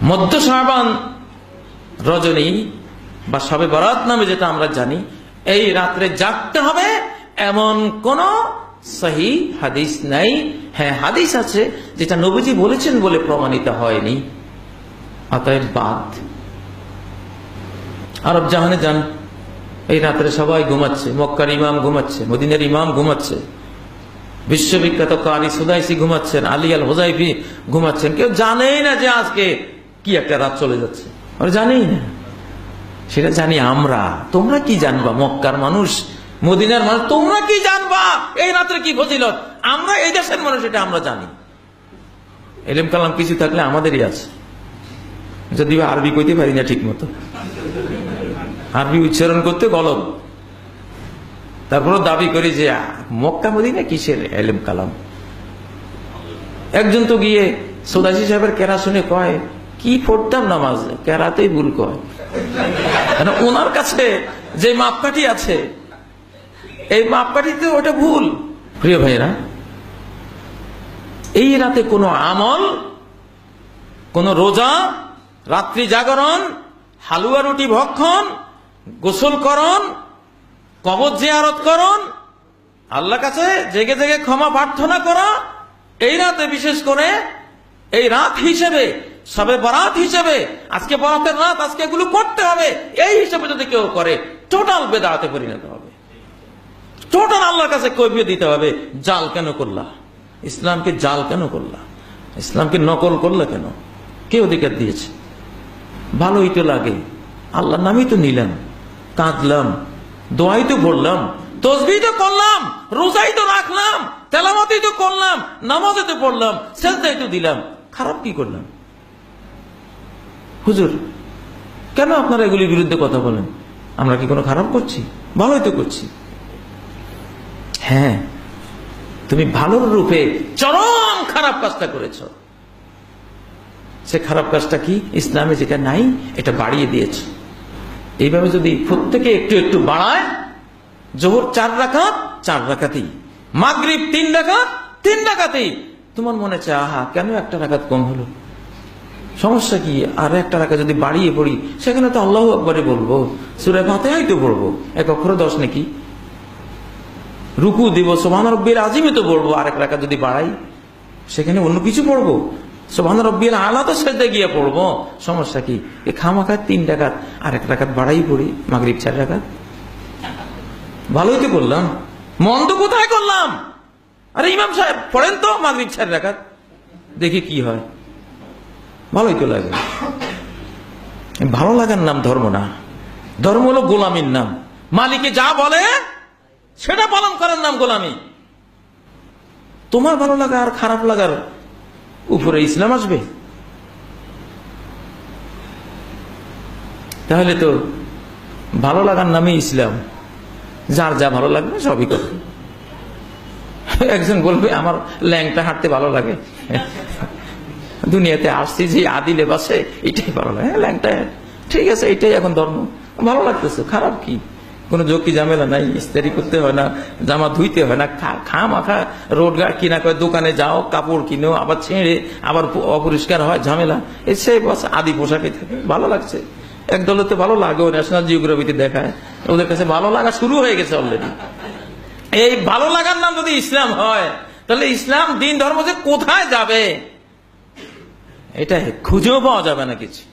মধ্য শাবান রজনী বা শবে বরাত নামে যেটা আমরা জানি, এই রাত্রে জাগতে হবে এমন কোন সহি হাদিস নাই। হ্যাঁ, হাদিস আছে যেটা নবীজি বলেছেন বলে প্রমাণিত হয়নি, অতএব বাদ। আরব জাহানে যান, এই রাত্রে সবাই ঘুমাচ্ছে, মক্কার ইমাম ঘুমাচ্ছে, মদিনার ইমাম ঘুমাচ্ছে, বিশ্ববিখ্যাত কারি সুদাইসি ঘুমাচ্ছেন, আলী আল হুজাইফি ঘুমাচ্ছেন। কেউ জানেই না যে আজকে কি একটা রাত চলে যাচ্ছে, ওরা জানেই না। সেটা জানি আমরা। তোমরা কি জানবা? মক্কার মানুষ, মদিনার মানুষ, তোমরা কি জানবা এই রাত্রে কি ফজিলত? আমরা এই দেশের মানুষ, এটা আমরা জানি। এলেম কালাম কিছু থাকলে আমাদেরই আছে, যদিও আরবি কইতে পারি না ঠিক মতো, আরবি উচ্চারণ করতে গলত, তারপরে দাবি করি যে মক্কা মদিনা কিসের এলেম কালাম। একজন তো গিয়ে সৌদাসি সাহেবের কেরা শুনে কয়, কি পড়তাম নামাজ, কেরাতেই ভুল কয়। ওনার কাছে যে মাপকাঠি আছে, এই মাপকাঠিতে ওটা ভুল। প্রিয় ভাইরা, এই রাতে কোনো আমল, কোন রোজা, রাত্রি জাগরণ, হালুয়া রুটি ভক্ষণ, গোসল করণ, কবর জিয়ারত করণ, আল্লাহর কাছে জেগে জেগে ক্ষমা প্রার্থনা করা, এই রাতে বিশেষ করে এই রাত হিসেবে, শবে বরাত হিসেবে, আজকে বরাতের রাত, আজকে এগুলো করতে হবে, এই হিসেবে যদি কেউ করে, টোটাল বেদাতে পরিণত হবে। টোটাল আল্লাহর কাছে কৈফিয়ত দিতে হবে, জাল কেন করলা, ইসলামকে জাল কেন করলা, ইসলামকে নকল করলা কেন, কে অধিকার দিয়েছে? ভালোই তো লাগে, আল্লাহর নামই তো নিলাম, কাঁদলাম, দোয়াই তো পড়লাম, তসবিহ তো করলাম, রোজাই তো রাখলাম, তেলাওয়াতই তো করলাম, নামাজে তো পড়লাম, সেজদাই তো দিলাম, খারাপ কি করলাম? হুজুর, কেন আপনারা এগুলির বিরুদ্ধে কথা বলেন? আমরা কি কোনো খারাপ করছি? ভালোই তো করছি। হ্যাঁ, তুমি ভালোর রূপে চরম খারাপ কাজটা করেছ। সে খারাপ কাজটা কি? ইসলামে যেটা নাই এটা বাড়িয়ে দিয়েছ। এইভাবে যদি প্রত্যেকে একটু একটু বাড়ায়, জোহর 4 রাকাত 4 রাকাতেই, মাগরিব 3 রাকাত 3 রাকাতেই, তোমার মনে চায় আহা কেন একটা রাকাত কম হলো, সমস্যা কি? আর একটা রাকাত যদি বাড়িয়ে পড়ি, সেখানে তো আল্লাহু আকবারে বলবো, সূরা ফাতিহাই তো পড়বো, 1 অক্ষরে 10 নাকি, রুকু দিব, সুবহান রাব্বিল আযীমই তো পড়বো, আরেক রাকাত যদি বাড়াই সেখানে অন্য কিছু পড়বো, সুবহান রাব্বিল আলা তো সেজদায় গিয়ে পড়বো, সমস্যা কি? এই খামাখা 3 রাকাত আরেক রাকাত বাড়াই পড়ি, মাগরিব 4 রাকাত, ভালোই তো করলাম, মন্দ কোথায় করলাম? আরে ইমাম সাহেব পড়েন তো মাগরিব 4 রাকাত, দেখি কি হয়, ভালোই তো লাগে। ভালো লাগার নাম ধর্ম না, ধর্ম হলো গোলামীর নাম। মালিকে যা বলে সেটা পালন করার নাম গোলামী। তোমার ভালো লাগা আর খারাপ লাগার উপরে ইসলাম আসবে? তাহলে তো ভালো লাগার নামে ইসলাম, যার যা ভালো লাগবে সবই করবে। একজন বলবে আমার ল্যাংটা হাঁটতে ভালো লাগে, দুনিয়াতে আসছি যে আদি লেবাসে এটাই ভালো লাগে, ল্যাংটা, ঠিক আছে, এটাই এখন ধর্ম, ভালো লাগতেছে, খারাপ কি? কোনো ঝক্কি ঝামেলা নাই, ইস্তারি করতে হয় না, জামা ধুইতে হয় না, খা মাখা রোডগার কিনা করে দোকানে যাও, কাপড় কিনো, আবার ছেড়ে আবার অপরিষ্কার হয়, ঝামেলা, এসে বাস আদি পোশাকে থাকে, ভালো লাগছে। একদলে তো ভালো লাগেও, ন্যাশনাল জিওগ্রাফিতে দেখায়, ওদের কাছে ভালো লাগা শুরু হয়ে গেছে অলরেডি। এই ভালো লাগার নাম যদি ইসলাম হয়, তাহলে ইসলাম দিন ধর্ম যে কোথায় যাবে এটা খুঁজেও পাওয়া যাবে না কিছু।